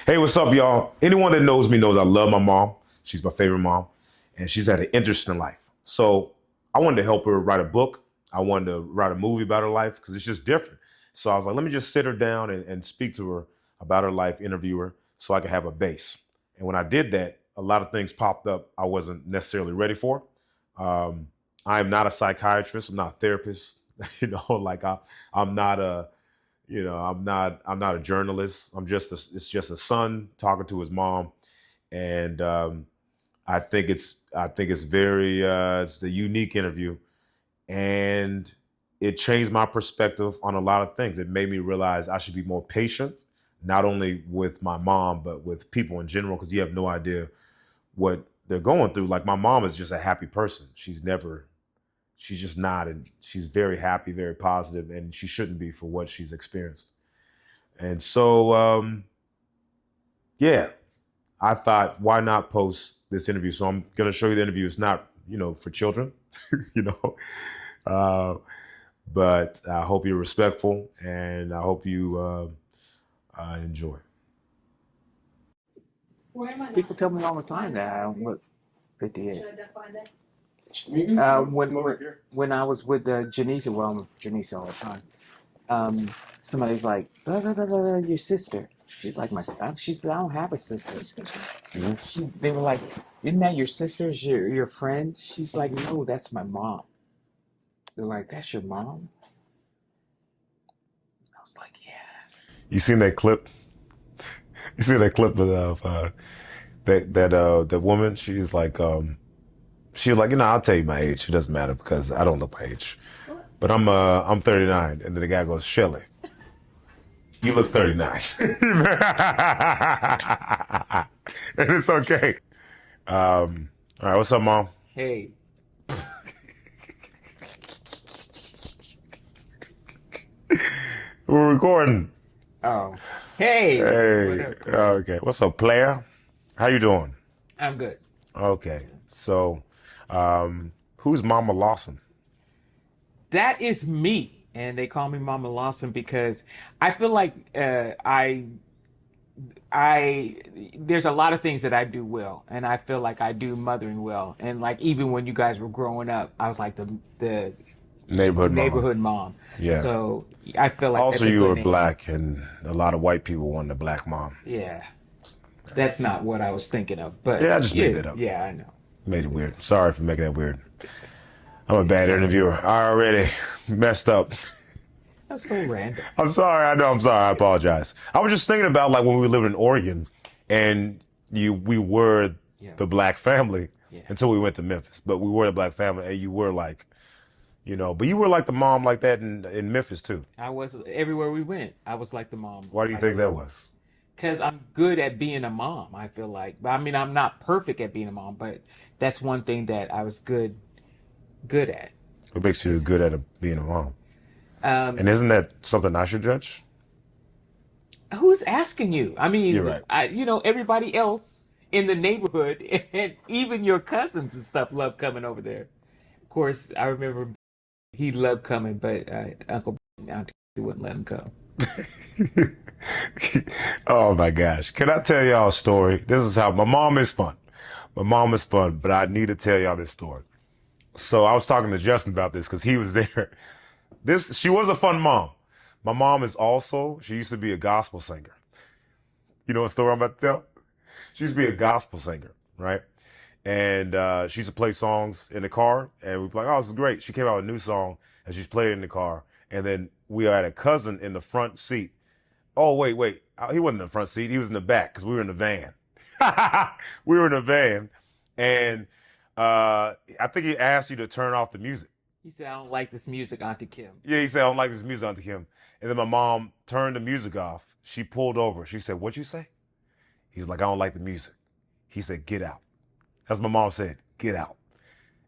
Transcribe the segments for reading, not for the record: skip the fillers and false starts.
Hey, what's up, y'all? Anyone that knows me knows I love my mom. She's my favorite mom, and she's had an interesting life. So I wanted to help her write a book. I wanted to write a movie about her life because it's just different. So I was like, let me just sit her down and speak to her about her life, interview her, so I could have a base. And when I did that, a lot of things popped up I wasn't necessarily ready for. Um, I am not a psychiatrist. I'm not a therapist. I'm not a I'm not a journalist. It's just a son talking to his mom, and I think it's very it's a unique interview, and it changed my perspective on a lot of things. It made me realize I should be more patient, not only with my mom but with people in general, because you have no idea what they're going through. Like my mom is just a happy person. She's just not, and she's very happy, very positive, and she shouldn't be for what she's experienced. And so, yeah, I thought, why not post this interview? So I'm going to show you the interview. It's not, for children, you know, uh, but I hope you're respectful, and I hope you enjoy. People tell me all the time that I don't look 58. When I was with Janice, well, I'm with Janice all the time. Somebody's like, blah, blah, blah, blah, blah, your sister. She's like my son. She said, I don't have a sister. They were like, isn't that your sister? Is your friend? She's like, no, that's my mom. They're like, that's your mom? I was like, yeah. You seen that clip? You see that clip of that woman? She's like, I'll tell you my age. It doesn't matter because I don't look my age. But I'm 39, and then the guy goes, Shelly, you look 39. And it's okay. All right, what's up, Mom? Hey. We're recording. Oh. Hey. Hey. Okay. What's up, player? How you doing? I'm good. Okay. So, who's Mama Lawson? That is me, and they call me Mama Lawson because I feel like I there's a lot of things that I do well, and I feel like I do mothering well, and like even when you guys were growing up, I was like the Neighborhood mom. Yeah. So I feel like Also, that's a you good were name. black, and a lot of white people wanted a black mom. Yeah, that's not what I was thinking of, but Yeah, I just made that up. Yeah, I know. Made it weird. Sorry for making that weird. I'm a bad interviewer. I already messed up. That's so random. I'm sorry. I know. I'm sorry. I apologize. I was just thinking about like when we lived in Oregon, and we were Yeah. the black family Yeah. until we went to Memphis. But we were the black family, and you were like, but you were like the mom like that in Memphis too. I was everywhere we went. I was like the mom. Why do you think that was? Because I'm good at being a mom, I feel like. I mean, I'm not perfect at being a mom, but that's one thing that I was good at. What makes you good at being a mom? Um, And isn't that something I should judge? who's asking you? I mean, You're right. everybody else in the neighborhood and even your cousins and stuff love coming over there. Of course, I remember he loved coming, but Uncle Auntie wouldn't let him come. Oh my gosh. Can I tell y'all a story? This is how my mom is fun. My mom is fun, but I need to tell y'all this story. So I was talking to Justin about this because he was there. She was a fun mom. My mom she used to be a gospel singer. You know what story I'm about to tell? She used to be a gospel singer, right? And she used to play songs in the car, and we'd be like, oh, this is great. She came out with a new song, and she's played it in the car. And then we had a cousin in the front seat. Oh, wait. He wasn't in the front seat. He was in the back because we were in the van. We were in the van, and I think he asked you to turn off the music. He said, I don't like this music, Auntie Kim. Yeah, he said, I don't like this music, Auntie Kim. And then my mom turned the music off. She pulled over. She said, what'd you say? He was like, I don't like the music. He said, get out. That's what my mom said, get out.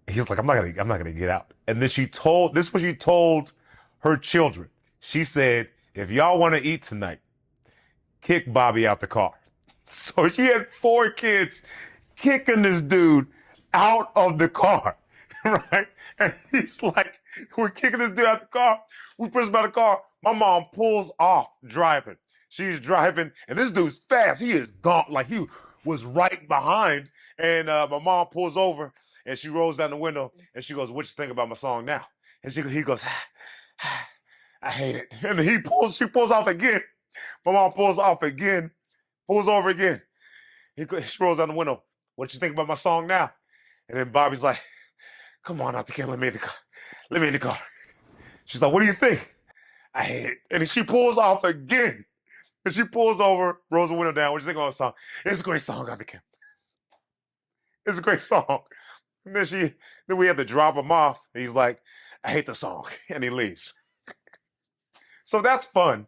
And he was like, I'm not gonna get out. And then this is what she told her children. She said, if y'all want to eat tonight, kick Bobby out the car. So she had 4 kids kicking this dude out of the car, right? And he's like, we're kicking this dude out the car. We push him out the car. My mom pulls off driving. She's driving, and this dude's fast. He is gone. Like he was right behind. And my mom pulls over, and she rolls down the window, and she goes, "What you think about my song now?" And he goes, "I hate it." And she pulls off again. My mom pulls off again, pulls over again. She rolls down the window. "What you think about my song now?" And then Bobby's like, "Come on out the car. Let me in the car. Let me in the car." She's like, "What do you think?" "I hate it." And then she pulls off again. And she pulls over, rolls the window down. "What do you think about the song?" "It's a great song, Dr. Kim. It's a great song." And then we have to drop him off. And he's like, "I hate the song." And he leaves. So that's fun,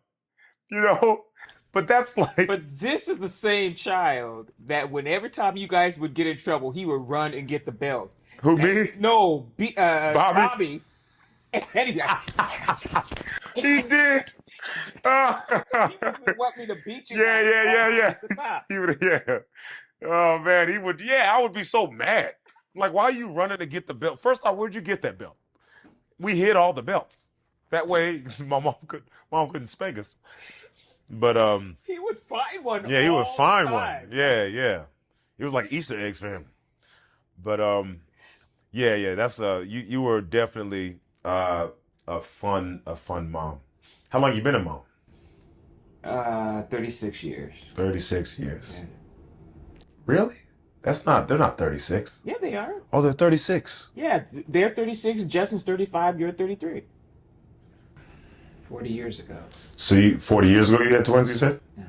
you know? But that's like, But this is the same child that every time you guys would get in trouble, he would run and get the belt. who, me? No, Bobby? Bobby. Anyway, He did. he just would want me to beat you. Yeah. At the top. He would, yeah. Oh, man, he would, I would be so mad. Like, why are you running to get the belt? First off, where'd you get that belt? We hid all the belts. That way, my mom couldn't spank us. But He would find one. yeah, he would all find the one. time. Yeah. It was like Easter eggs for him. But yeah, that's you were definitely a fun mom. How long you been a mom? 36 years. 36 years. Yeah. Really? They're not 36. Yeah, they are. Oh, they're 36. Yeah, they're 36. Justin's 35. You're 33. 40 years ago. So 40 years ago you had twins, you said? Yeah.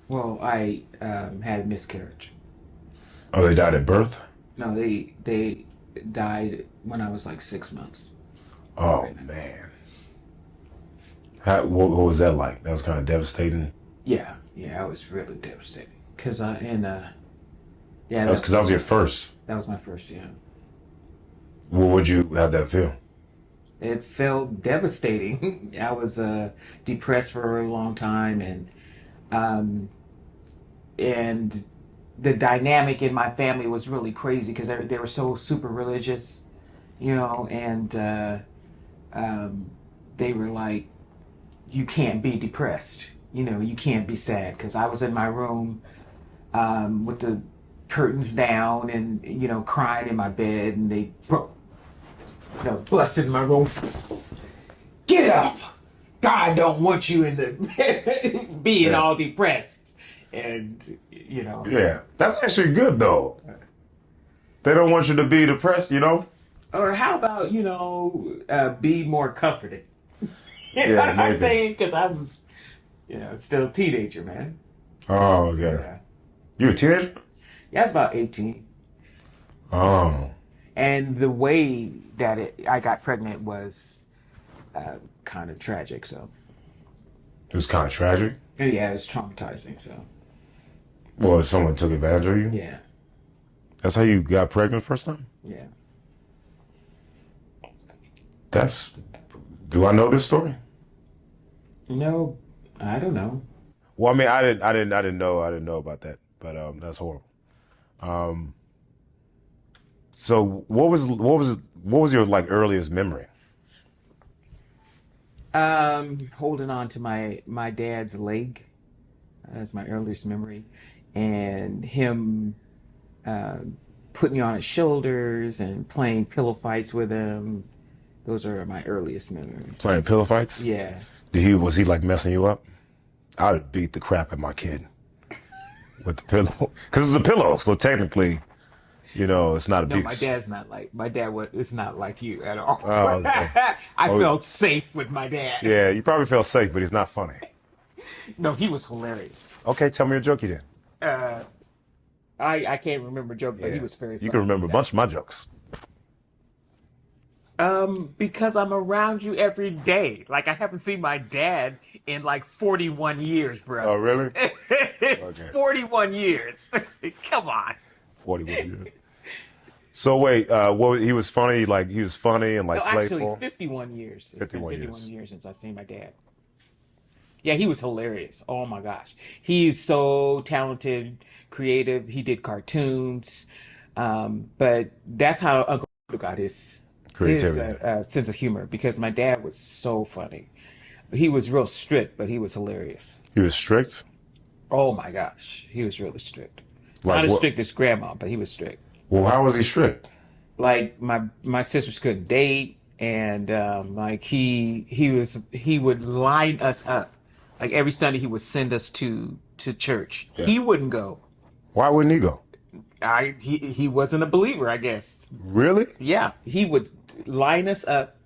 Well, I had a miscarriage. Oh, they died at birth? No, they died when I was like 6 months. Oh, man. What was that like? That was kind of devastating. Yeah, it was really devastating. That's because that was your first. That was my first, yeah. How'd that feel? It felt devastating. I was depressed for a long time, and the dynamic in my family was really crazy because they were so super religious, and they were like, "You can't be depressed, you can't be sad," because I was in my room with the curtains down and crying in my bed, and they busted in my room. "Get up! God don't want you in the being all depressed." And Yeah, that's actually good though. They don't want you to be depressed, Or how about be more comforted? Yeah, I'm maybe. saying because I was still a teenager, man. Oh, okay. Yeah, You a teenager? I was about 18. Oh. And the way that I got pregnant was kind of tragic. So It was kind of tragic. yeah, it was traumatizing. So Well, someone took advantage of you? yeah, That's how you got pregnant first time? yeah. Do I know this story? No, I don't know. Well, I mean, I didn't know about that, but that's horrible. So what was your like earliest memory? Holding on to my dad's leg. That's my earliest memory, and him putting me on his shoulders and playing pillow fights with him. Those are my earliest memories. Playing pillow fights? Yeah. Was he like messing you up? I would beat the crap out of my kid with the pillow because it's a pillow, so technically, it's not a No, beat. my dad's not like my dad. It's not like you at all. Oh, okay. I felt safe with my dad. Yeah, you probably felt safe, but he's not funny. No, he was hilarious. Okay, tell me a joke you did. I can't remember a joke, but he was very funny. You can remember a bunch of my jokes. Because I'm around you every day. Like I haven't seen my dad in like 41 years, bro. Oh, really? Okay. 41 years. Come on. 41 years. So wait, he was funny? Like he was funny and like No, playful. actually, 51 years. It's 51 been years. 51 years since I've seen my dad. Yeah, he was hilarious. Oh my gosh, he's so talented, creative. He did cartoons, but that's how Uncle got his Creativity. sense of humor because my dad was so funny. He was real strict, but he was hilarious. He was strict. Oh my gosh, he was really strict. Like Not as what? strict as grandma, but he was strict. Well, how was he strict? Like my sisters couldn't date, and like he would line us up. Like every Sunday, he would send us to church. Yeah. He wouldn't go. Why wouldn't he go? He wasn't a believer, I guess. Really? Yeah, he would line us up,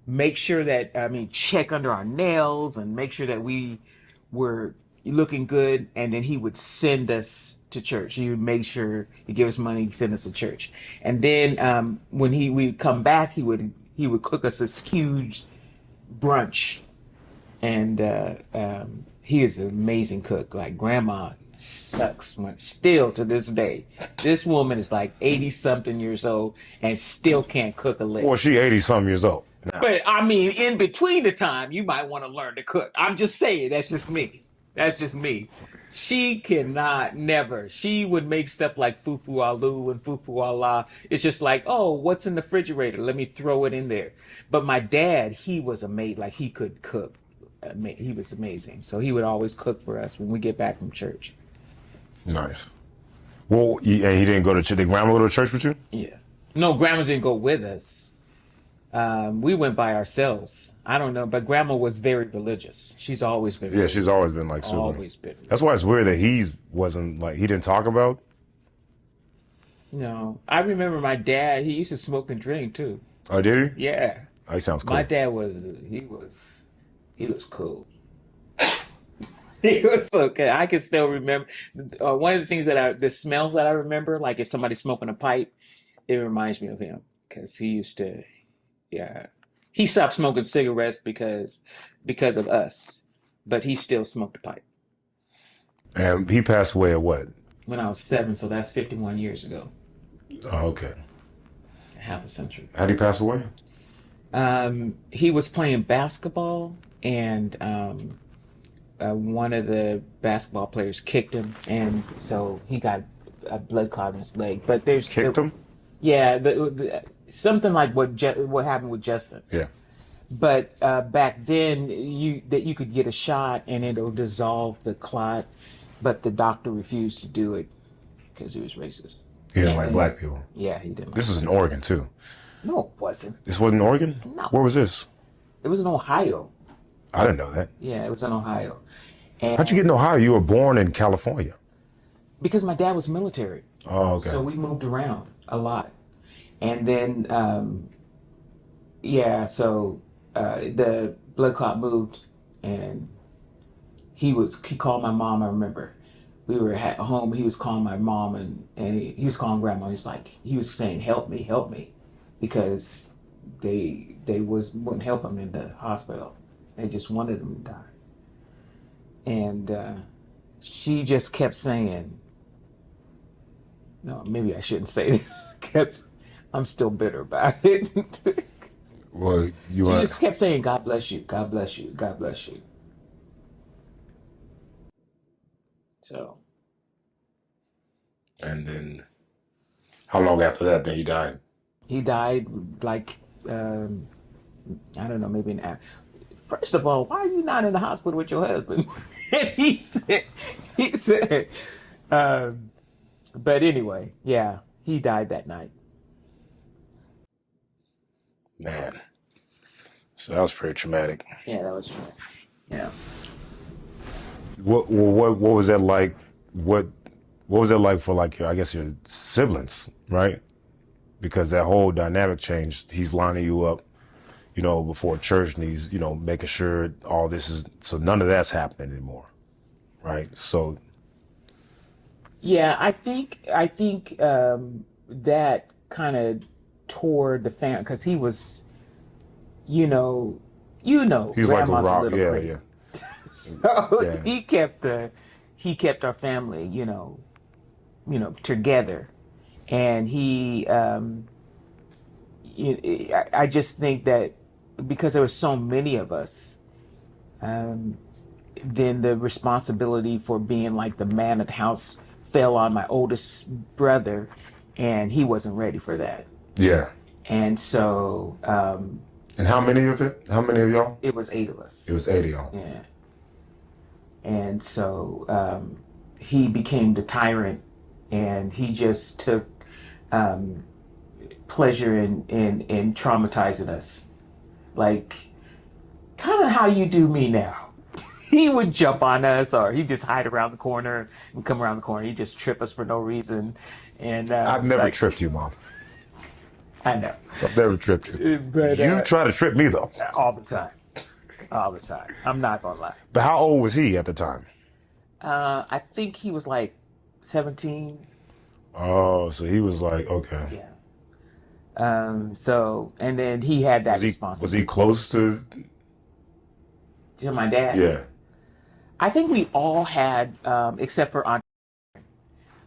make sure that check under our nails and make sure that we were looking good, and then he would send us to church. He would make sure he give us money, send us to church, and then when we'd come back, he would cook us this huge brunch, and he is an amazing cook. Like grandma sucks still to this day. This woman is like 80 something years old and still can't cook a lick. Well, she 80-something years old. Now. But I mean, in between the time, you might want to learn to cook. I'm just saying, that's just me. That's just me. She cannot, never. She would make stuff like fufu aloo and fufu ala. It's just like, oh, what's in the refrigerator? Let me throw it in there. But my dad, he was amazing. Like he could cook. He was amazing. So he would always cook for us when we get back from church. Nice. Well, and he didn't go to church. Did grandma go to church with you? Yeah. No, grandma didn't go with us. We went by ourselves. I don't know, but grandma was very religious. She's always been. Yeah, she's always been like super. Always been. That's why it's weird that he wasn't like he didn't talk about. No, I remember my dad. He used to smoke and drink too. Oh, did he? Yeah. Oh, he sounds cool. My dad was. He was cool. He was okay. I can still remember one of the things the smells that I remember, like if somebody's smoking a pipe, it reminds me of him because he used to. Yeah, he stopped smoking cigarettes because of us, but he still smoked a pipe. And he passed away at what? When I was 7, so that's 51 years ago. Oh, okay. Half a century. How'd he pass away? He was playing basketball, and one of the basketball players kicked him, and so he got a blood clot in his leg. But Kicked him? Yeah, something like what happened with Justin. Yeah. But back then, you could get a shot and it'll dissolve the clot, but the doctor refused to do it because he was racist. He didn't like black people. Yeah, he didn't. This was in Oregon too. No, it wasn't. This wasn't Oregon? No. Where was this? It was in Ohio. I didn't know that. Yeah, it was in Ohio. And How'd you get in Ohio? You were born in California. because my dad was military. Oh, okay. So we moved around a lot. And then, the blood clot moved, and he called my mom. I remember we were at home. He was calling my mom, and he was calling grandma. He was saying, help me, because they wouldn't help him in the hospital. They just wanted him to die. And she just kept saying, no, maybe I shouldn't say this because I'm still bitter about it. Well, She just kept saying, God bless you, God bless you, God bless you. So. And then, how long after that then he died? He died like, I don't know, maybe an hour. First of all, why are you not in the hospital with your husband? And he said, but anyway, yeah, he died that night. Man. So that was pretty traumatic. Yeah, that was true. Yeah. What was that like? What was that like for I guess your siblings, right? Because that whole dynamic changed. He's lining you up, before church, and he's, making sure all this is, so none of that's happening anymore, right? So. Yeah, I think that kind of tore the family because he was, He's like a rock, little yeah, crazy. yeah. So Yeah. he kept our family, together, and I just think that because there were so many of us, then the responsibility for being like the man of the house fell on my oldest brother, and he wasn't ready for that. Yeah. And so And how many of y'all? It was 8 of us. It was 8 of y'all. Yeah. And so he became the tyrant, and he just took um, pleasure in traumatizing us. Like, kind of how you do me now. He would jump on us, or he'd just hide around the corner and come around the corner. He'd just trip us for no reason. And I've never tripped you, Mom. I know. I've never tripped you. But You try to trip me, though. all the time. All the time. I'm not gonna lie. But how old was he at the time? I think he was like 17. Oh, so he was like, okay. Yeah. So, and then he had that Was he responsibility. close to? To my dad? Yeah. I think we all had, except for Aunt,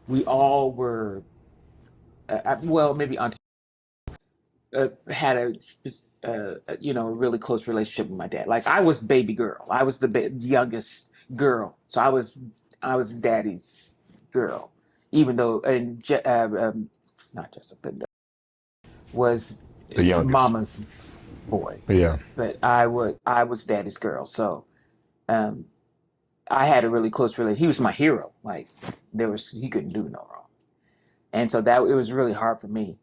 we all were, well, maybe Aunt had a really close relationship with my dad. Like, I was the baby girl. I was the youngest girl. So I was daddy's girl, even though, not Jessica, was The youngest. mama's boy. Yeah. But I was daddy's girl. So, I had a really close relationship. He was my hero. Like, he couldn't do no wrong. And so it was really hard for me.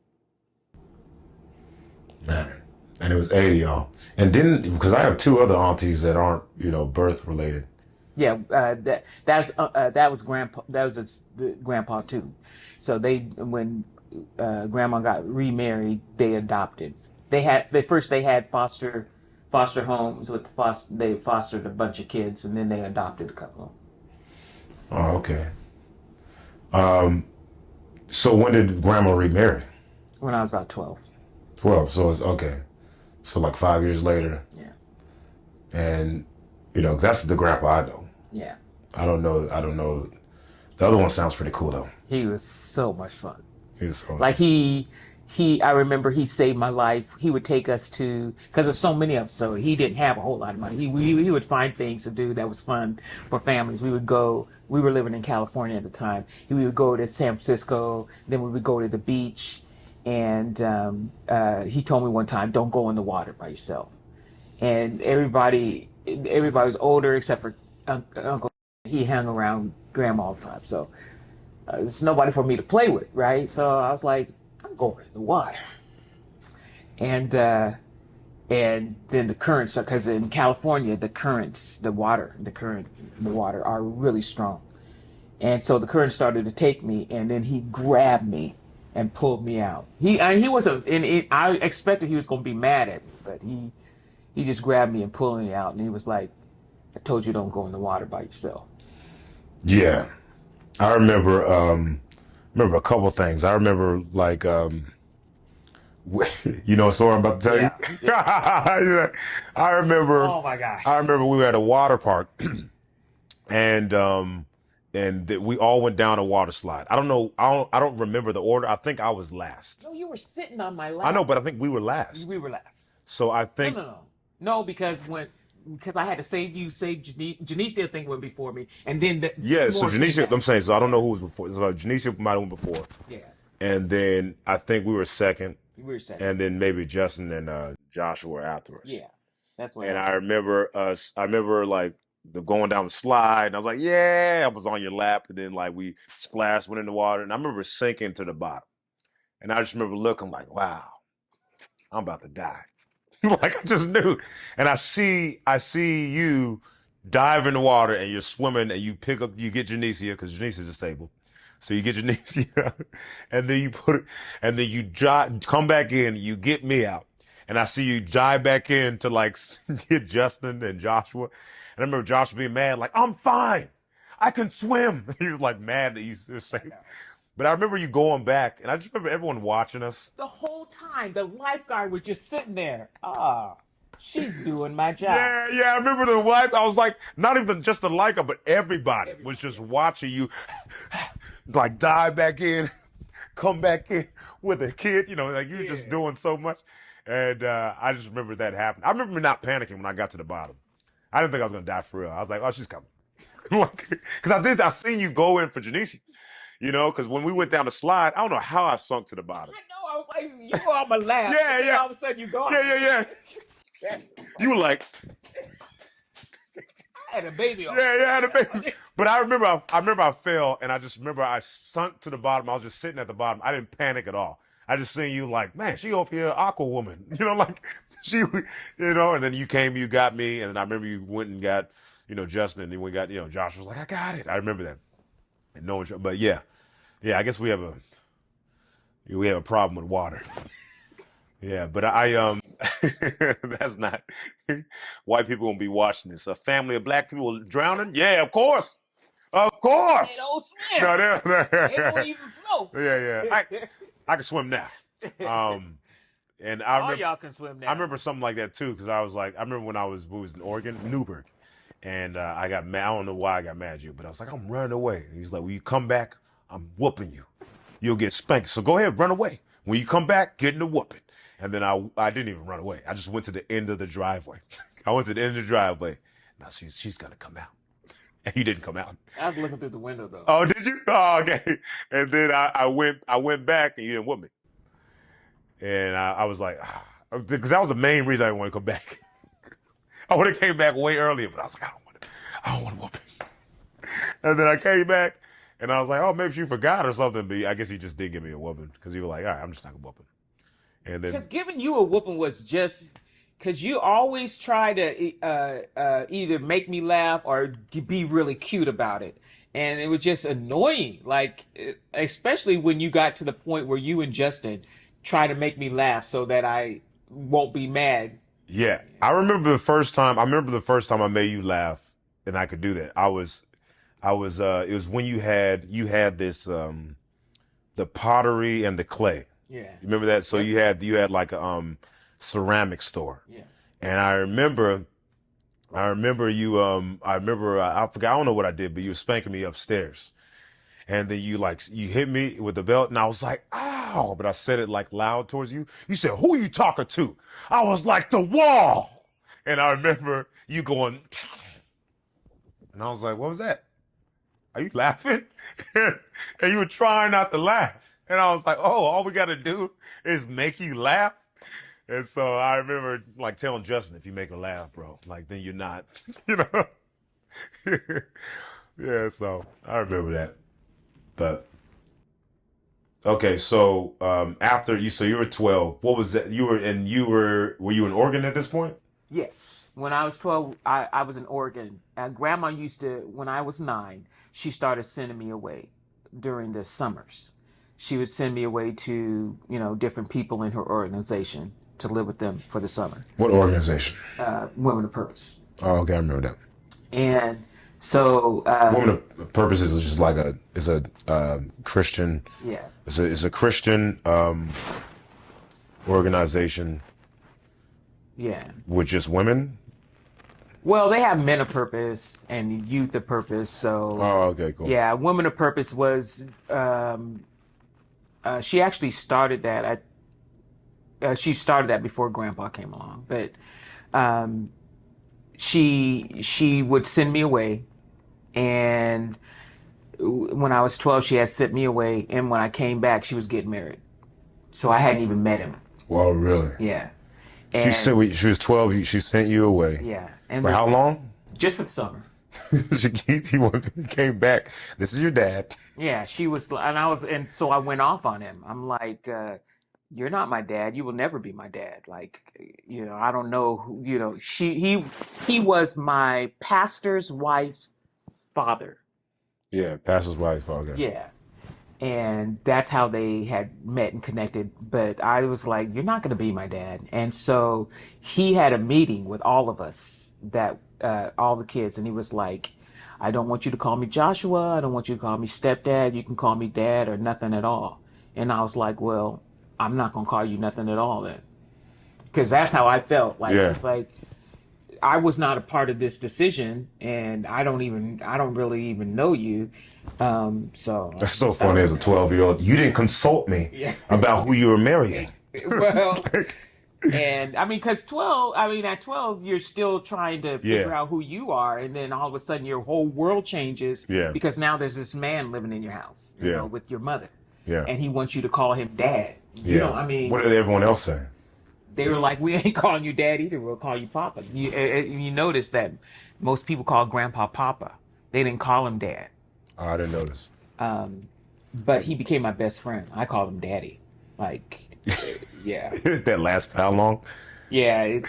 Man. And it was 8 of y'all. And because I have 2 other aunties that aren't, birth related. Yeah, that was grandpa. That was the grandpa too. So when grandma got remarried, they adopted. They had foster homes with they fostered a bunch of kids, and then they adopted a couple. Oh, okay. So when did grandma remarry? When I was about 12. 12. So it's okay. So like 5 years later. Yeah. And that's the grandpa I know. Yeah. I don't know. The other one sounds pretty cool though. He was so much fun. He was so Like I remember he saved my life. He would take us because there's so many of us, so he didn't have a whole lot of money. He would find things to do that was fun for families. We were living in California at the time. We would go to San Francisco, then we would go to the beach, and he told me one time, don't go in the water by yourself. And everybody was older except for Uncle. He hung around Grandma all the time, so there's nobody for me to play with, right? So I was like, I'm going in the water. And then the currents, because in California, the water are really strong. And so the current started to take me, and then he grabbed me and pulled me out. He wasn't, I expected he was going to be mad at me, but he just grabbed me and pulled me out, and he was like, I told you don't go in the water by yourself. Yeah. I remember a couple things. I remember like you know a story I'm about to tell you? Yeah. I remember Oh my gosh. I remember we were at a water park and we all went down a water slide. I don't know. I don't remember the order. I think I was last. No, you were sitting on my lap. I know, but I think we were last. We were last. So I think No, because I had to save Janice. Janice did think went before me, and then so Janice, I'm saying, so I don't know who was before. So Janice might have went before. Yeah. And then I think we were second. We were second. And then maybe Justin and Joshua were after us. Yeah, that's what. And I remember like going down the slide, and I was like, yeah, I was on your lap, and then like we splashed, went in the water, and I remember sinking to the bottom. And I just remember looking like, wow, I'm about to die. Like I just knew. And I see you dive in the water and you're swimming and you get Janicia because Janicia's disabled. So you get Janicia and then you come back in, you get me out. And I see you dive back in to like get Justin and Joshua. And I remember Joshua being mad, like, I'm fine. I can swim. He was like mad that you were safe. But I remember you going back, and I just remember everyone watching us. The whole time, the lifeguard was just sitting there. She's doing my job. Yeah, I remember the wife. I was like, not even just the lifeguard, but everybody was just watching you, like dive back in, come back in with a kid. Like you were just doing so much. And I just remember that happened. I remember not panicking when I got to the bottom. I didn't think I was gonna die for real. I was like, oh, she's coming. Because I seen you go in for Janice. Because when we went down the slide, I don't know how I sunk to the bottom. I know. I was like, you were on my lap. Yeah. All of a sudden, you gone. Yeah. You were like, I had a baby. yeah, I had a baby. But I remember I fell, and I just remember I sunk to the bottom. I was just sitting at the bottom. I didn't panic at all. I just seen you like, man, she over here, aqua woman. Like and then you came, you got me, and then I remember you went and got, Justin, and then we got, Josh was like, I got it. I remember that. And no one, but yeah, I guess we have a problem with water. Yeah, but that's not, white people won't be watching this. A family of black people drowning? Yeah, of course. Of course. They don't swim. No, They don't even float. Yeah. I can swim now. And I All remember, y'all can swim now. I remember something like that too, because I remember when we was in Oregon, Newburgh, and I got mad. I don't know why I got mad at you, but I was like, I'm running away. And he's like, when you come back, I'm whooping you. You'll get spanked. So go ahead, run away. When you come back, get in the whooping. And then I didn't even run away. I just went to the end of the driveway. I went to the end of the driveway. Now she's gonna come out. And he didn't come out. I was looking through the window though. Oh, did you? Oh, okay. And then I went back, and you didn't whoop me. And I was like, because that was the main reason I didn't want to come back. I would have came back way earlier, but I was like, I don't want to whoop him. And then I came back, and I was like, oh, maybe she forgot or something. But I guess he just did give me a whooping, because he was like, all right, I'm just not gonna whoop him. And then Because giving you a whooping was just because you always try to either make me laugh or be really cute about it. And it was just annoying. Like, especially when you got to the point where you and Justin try to make me laugh so that I won't be mad. Yeah. I remember the first time I made you laugh and I could do that. It was when you had this, the pottery and the clay. Yeah. You remember that? So you had like a ceramic store. Yeah. And I remember you I forgot, I don't know what I did, but you were spanking me upstairs. And then you hit me with the belt, and I was like, ow, but I said it like loud towards you. You said, who are you talking to? I was like, the wall. And I remember you going, and I was like, what was that? Are you laughing? And you were trying not to laugh. And I was like, oh, all we got to do is make you laugh. And so I remember like telling Justin, if you make her laugh, bro, like then you're not, Yeah, so I remember that. But okay, so so you were 12. What was that? Were you in Oregon at this point? Yes. When I was 12, I was in Oregon. Grandma used to, when I was 9, she started sending me away during the summers. She would send me away to, different people in her organization to live with them for the summer. What organization? Women of Purpose. Oh, okay, I remember that. And so Women of Purpose is just like a Christian. Yeah. It's a Christian organization. Yeah. With just women. Well, they have Men of Purpose and Youth of Purpose. So. Oh, okay, cool. Yeah, Women of Purpose was. She actually started that. She started that before Grandpa came along, but she would send me away, and when I was 12, she had sent me away, and when I came back, she was getting married, so I hadn't even met him. Well, really? Yeah. And she was 12. She sent you away. Yeah. And for how long? Just for the summer. He came back. This is your dad. Yeah, she was, and so I went off on him. I'm like, you're not my dad. You will never be my dad. Like, I don't know who, he was my pastor's wife's father. Yeah, pastor's wife's father. Yeah. And that's how they had met and connected. But I was like, you're not going to be my dad. And so he had a meeting with all of us, all the kids. And he was like, I don't want you to call me Joshua. I don't want you to call me stepdad. You can call me dad or nothing at all. And I was like, well, I'm not going to call you nothing at all then. Because that's how I felt. Like, yeah. It's like, I was not a part of this decision, and I don't really even know you. So that's so funny as a 12-year-old. You didn't consult me about who you were marrying. Well, and I mean, because at 12, you're still trying to figure out who you are, and then all of a sudden your whole world changes because now there's this man living in your house, with your mother, and he wants you to call him dad. You know, I mean, what did everyone else say? They were like, we ain't calling you dad either. We'll call you Papa. You notice that most people call Grandpa Papa. They didn't call him Dad. Oh, I didn't notice. But he became my best friend. I called him Daddy. Like, yeah, That lasts how long? yeah.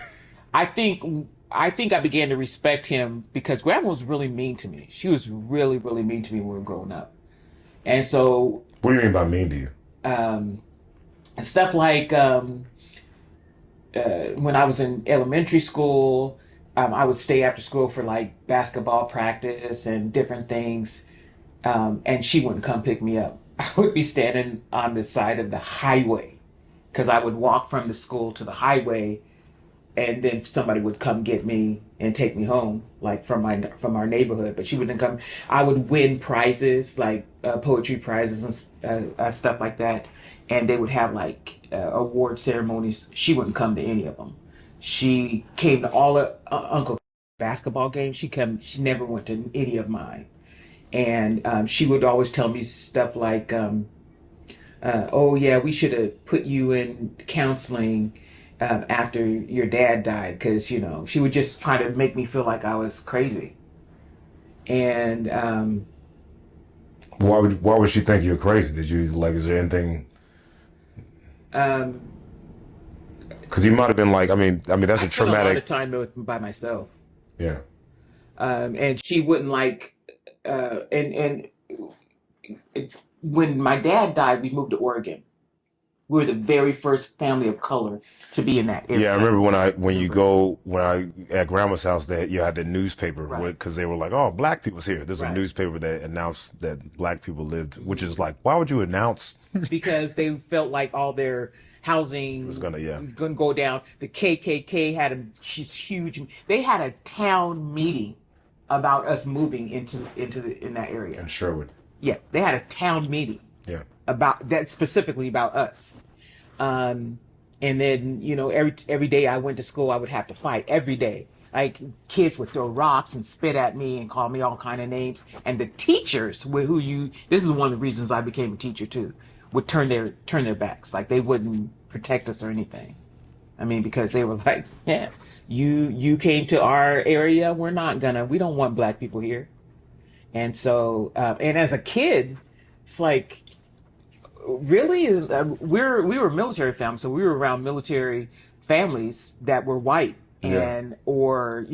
I think I began to respect him because Grandma was really mean to me. She was really, really mean to me when we were growing up, and so What do you mean by mean to you? stuff like when I was in elementary school, I would stay after school for like basketball practice and different things, and she wouldn't come pick me up. I would be standing on the side of the highway because I would walk from the school to the highway, and then somebody would come get me and take me home, like from our neighborhood. But she wouldn't come. I would win prizes like poetry prizes and stuff like that, and they would have like award ceremonies. She wouldn't come to any of them. She came to all of Uncle basketball games. She never went to any of mine, and she would always tell me stuff like, "Oh yeah, we should have put you in counseling." After your dad died, because she would just try to make me feel like I was crazy, and Why would she think you're crazy? Did you like? Is there anything? um, Because you might have been like, that's I a spent a lot traumatic. of time by myself, Yeah. and she wouldn't like, and when my dad died, we moved to Oregon. We were the very first family of color to be in that area. Yeah, I remember when I at grandma's house that you had the newspaper because they were like, oh, black people's here. There's a newspaper that announced that black people lived, which is like, why would you announce? Because they felt like all their housing was gonna go down. The KKK had she's huge. They had a town meeting about us moving in that area. in Sherwood. Yeah, they had a town meeting. Yeah. About that, specifically about us. And then every day I went to school, I would have to fight every day. Like kids would throw rocks and spit at me and call me all kind of names. And the teachers this is one of the reasons I became a teacher too, would turn their backs. Like they wouldn't protect us or anything. Because they were like, yeah, you came to our area. We don't want black people here. And so, and as a kid, it's like, really, we were a military family, so we were around military families that were white or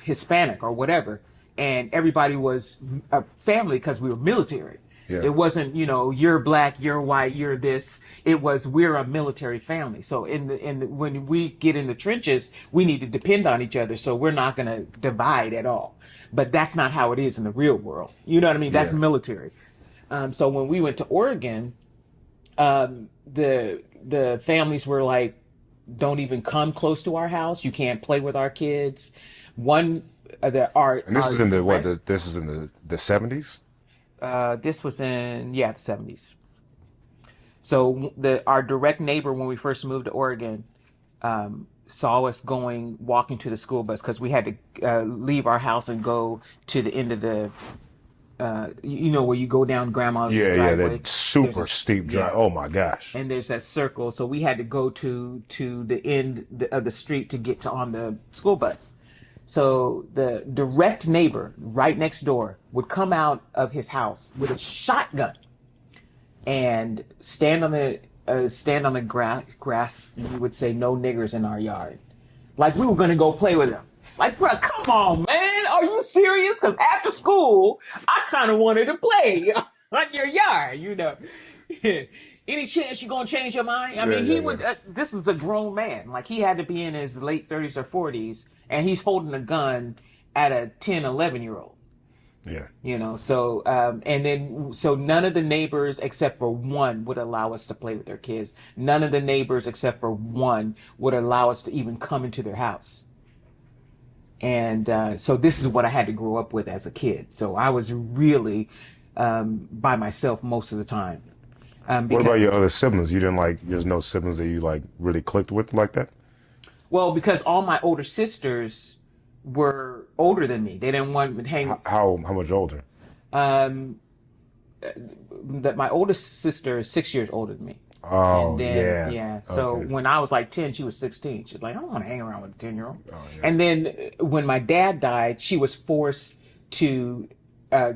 Hispanic or whatever, and everybody was a family because we were military. Yeah. It wasn't you're black, you're white, you're this. It was we're a military family. So when we get in the trenches, we need to depend on each other. So we're not going to divide at all. But that's not how it is in the real world. You know what I mean? That's military. So when we went to Oregon. The families were like, don't even come close to our house. You can't play with our kids. And this is in the This is in the 70s. This was in the 70s. So our direct neighbor when we first moved to Oregon saw us walking to the school bus because we had to leave our house and go to the end of the. Where you go down grandma's driveway. That super steep drive. Oh my gosh! And there's that circle, so we had to go to the end of the street to get on the school bus. So the direct neighbor right next door would come out of his house with a shotgun and stand on the grass. And he would say, "No niggers in our yard," like we were gonna go play with him. Like, bro, come on, man. Are you serious? Because after school, I kind of wanted to play on your yard, Any chance you're going to change your mind? He would, this is a grown man. Like, he had to be in his late 30s or 40s, and he's holding a gun at a 10, 11-year-old. Yeah. So, so none of the neighbors except for one would allow us to play with their kids. None of the neighbors except for one would allow us to even come into their house. And so this is what I had to grow up with as a kid. So I was really by myself most of the time. What about your other siblings? You didn't there's no siblings that you really clicked with like that? Well, because all my older sisters were older than me. They didn't want to hang. How much older? My oldest sister is 6 years older than me. Oh, And then, yeah. yeah. So Okay. when I was like 10, she was 16. She's like, I don't want to hang around with a 10-year-old. Oh, yeah. And then when my dad died, she was forced to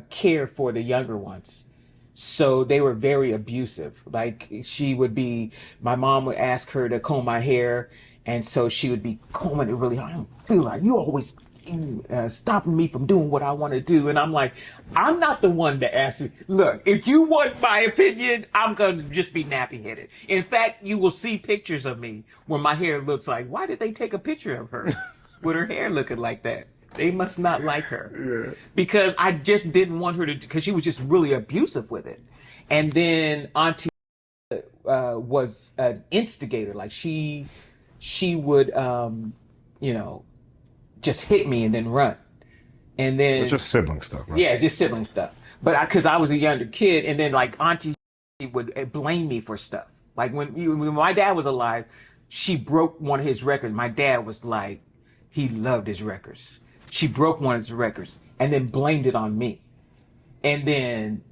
care for the younger ones. So they were very abusive. Like my mom would ask her to comb my hair. And so she would be combing it really hard. I don't feel like you always stopping me from doing what I want to do. And I'm like, I'm not the one to ask you. Look, if you want my opinion, I'm going to just be nappy headed. In fact, you will see pictures of me where my hair looks like, why did they take a picture of her with her hair looking like that? They must not like her. Yeah. Because I just didn't want her to, because she was just really abusive with it. And then Auntie was an instigator. Like she would, you know, just hit me and then run. And then It's just sibling stuff, right? yeah, it's just sibling stuff. But because I was a younger kid, and then like Auntie would blame me for stuff. Like when my dad was alive, she broke one of his records. My dad was like, he loved his records. She broke one of his records and then blamed it on me. And then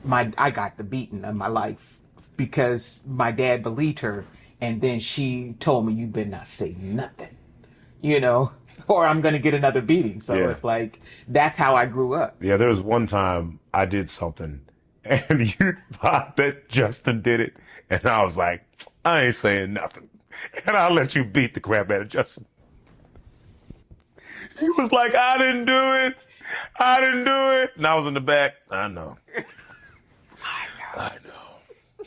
I got the beating of my life because my dad believed her. And then she told me, you better not say nothing, or I'm going to get another beating. So Yeah. it's like, that's how I grew up. Yeah, there was one time I did something and you thought that Justin did it. And I was like, I ain't saying nothing. And I'll let you beat the crap out of Justin. He was like, I didn't do it. I didn't do it. And I was in the back. I know. I know.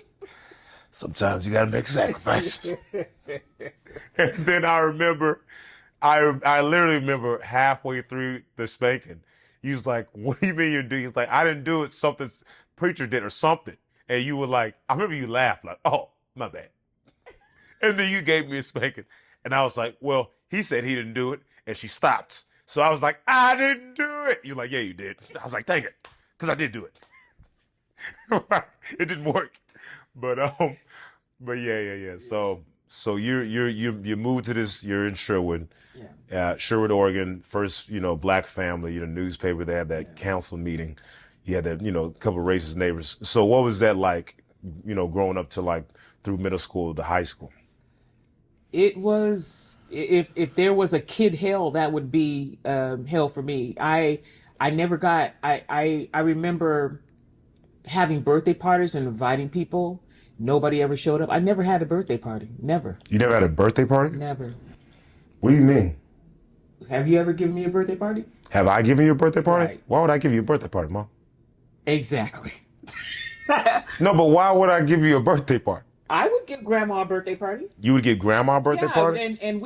Sometimes you got to make sacrifices. And then I remember, I literally remember halfway through the spanking, he was like, what do you mean you do? He's like, I didn't do it. Something preacher did or something. And you were like, I remember you laughed like, oh, my bad. And then you gave me a spanking. And I was like, well, he said he didn't do it. And she stopped. So I was like, I didn't do it. You're like, yeah, you did. I was like, dang it. Because I did do it. It didn't work. But yeah. So you moved to this, you're in Sherwood. Yeah. Sherwood, Oregon, first, black family, newspaper, they had that council meeting. You had that, a couple of racist neighbors. So what was that like, growing up to like through middle school to high school? It was, if there was a kid hell, that would be hell for me. I remember having birthday parties and inviting people. Nobody ever showed up. I never had a birthday party. Never. You never had a birthday party? Never. What do you mean? Have you ever given me a birthday party? Have I given you a birthday party? Right. Why would I give you a birthday party, Mom? Exactly. No, but why would I give you a birthday party? I would give Grandma a birthday party. You would give Grandma a birthday party? And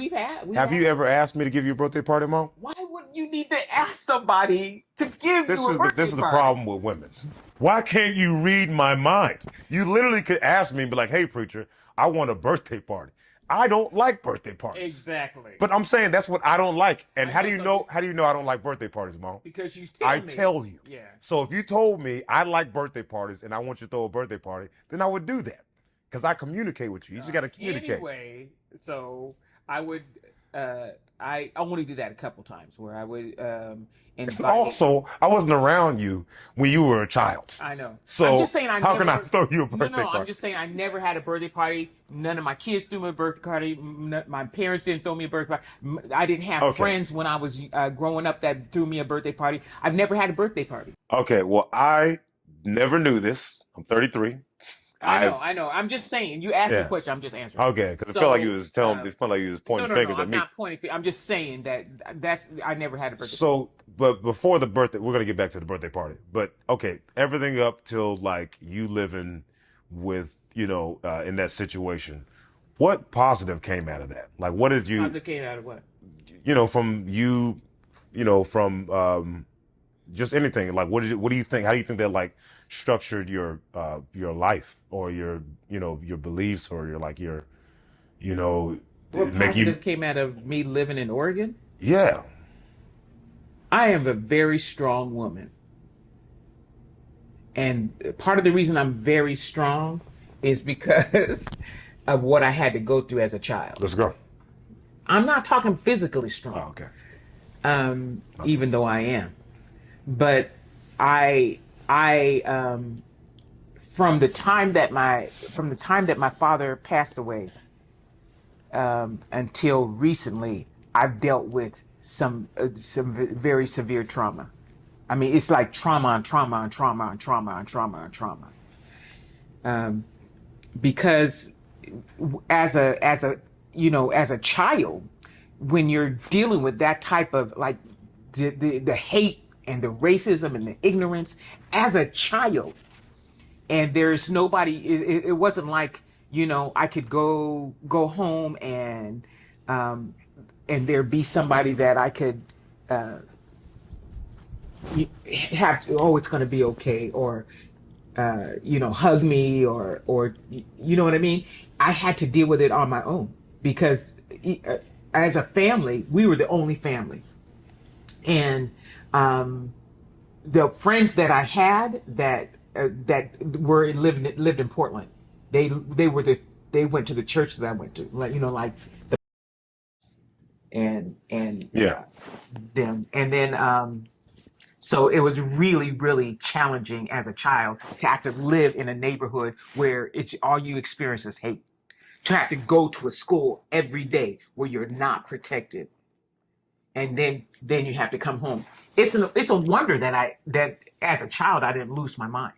Have you ever asked me to give you a birthday party, Mom? Why wouldn't you need to ask somebody to give you a birthday party? This is the problem with women. Why can't you read my mind? You literally could ask me and be like, hey, preacher, I want a birthday party. I don't like birthday parties. Exactly. But I'm saying that's what I don't like. And how do you know I don't like birthday parties, Mom? Because you tell me. I tell you. Yeah. So if you told me I like birthday parties and I want you to throw a birthday party, then I would do that. Because I communicate with you. You just got to communicate. Anyway, so I would, I only did that a couple times where I would invite. Also, I wasn't around you when you were a child. I know. So I'm just saying how can I throw you a birthday party? I'm just saying I never had a birthday party. None of my kids threw me a birthday party. My parents didn't throw me a birthday party. I didn't have friends when I was growing up that threw me a birthday party. I've never had a birthday party. Okay, well, I never knew this. I'm 33. I know. I'm just saying. You asked me a question. I'm just answering. Okay, because it felt like you was pointing fingers at me. I'm not pointing fingers. I'm just saying that's I never had a birthday. So, but before the birthday, we're gonna get back to the birthday party. But okay, everything up till like you living with in that situation. What positive came out of that? Like, what did you? Positive came out of what? From you, from just anything. Like, what do you think? How do you think that like structured your life or your beliefs or your what positive came out of me living in Oregon? Yeah. I am a very strong woman. And part of the reason I'm very strong is because of what I had to go through as a child. Let's go. I'm not talking physically strong. Oh, okay. Even though I am. But I from the time that my father passed away until recently, I've dealt with some very severe trauma. I mean, it's like trauma on trauma on trauma on trauma on trauma on trauma. Because as a child, when you're dealing with that type of like the hate and the racism and the ignorance as a child, and there's nobody, it wasn't like, I could go home and there'd be somebody that I could have to, oh, it's going to be okay, or hug me, or you know what I mean? I had to deal with it on my own because as a family, we were the only family. And the friends that I had that were lived in Portland, they went to the church that I went to, like and Yeah. them, and then so it was really, really challenging as a child to have to live in a neighborhood where it's all you experience is hate. To have to go to a school every day where you're not protected, and then you have to come home. It's a wonder that as a child I didn't lose my mind,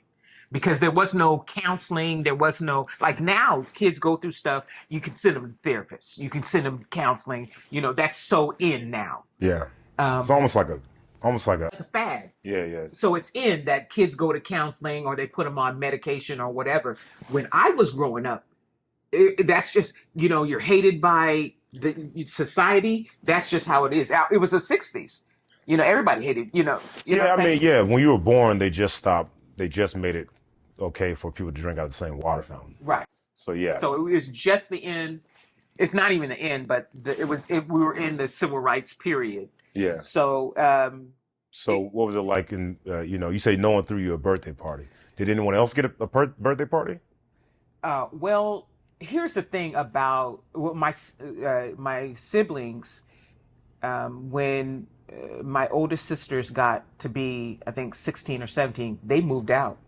because there was no counseling. There was no, like, now kids go through stuff. You can send them to therapists. You can send them to counseling. That's so in now. Yeah. It's almost like a It's a fad. yeah. So it's in that kids go to counseling or they put them on medication or whatever. When I was growing up, that's just, you're hated by the society. That's just how it is. It was the 60s. Everybody hated, Yeah, I mean, yeah, when you were born, they just made it okay for people to drink out of the same water fountain. Right. So yeah. So it was just the end. It's not even the end, but we were in the civil rights period. Yeah. So what was it like in, you say no one threw you a birthday party. Did anyone else get a birthday party? Well, here's the thing about my siblings. When my oldest sisters got to be, I think, 16 or 17, they moved out.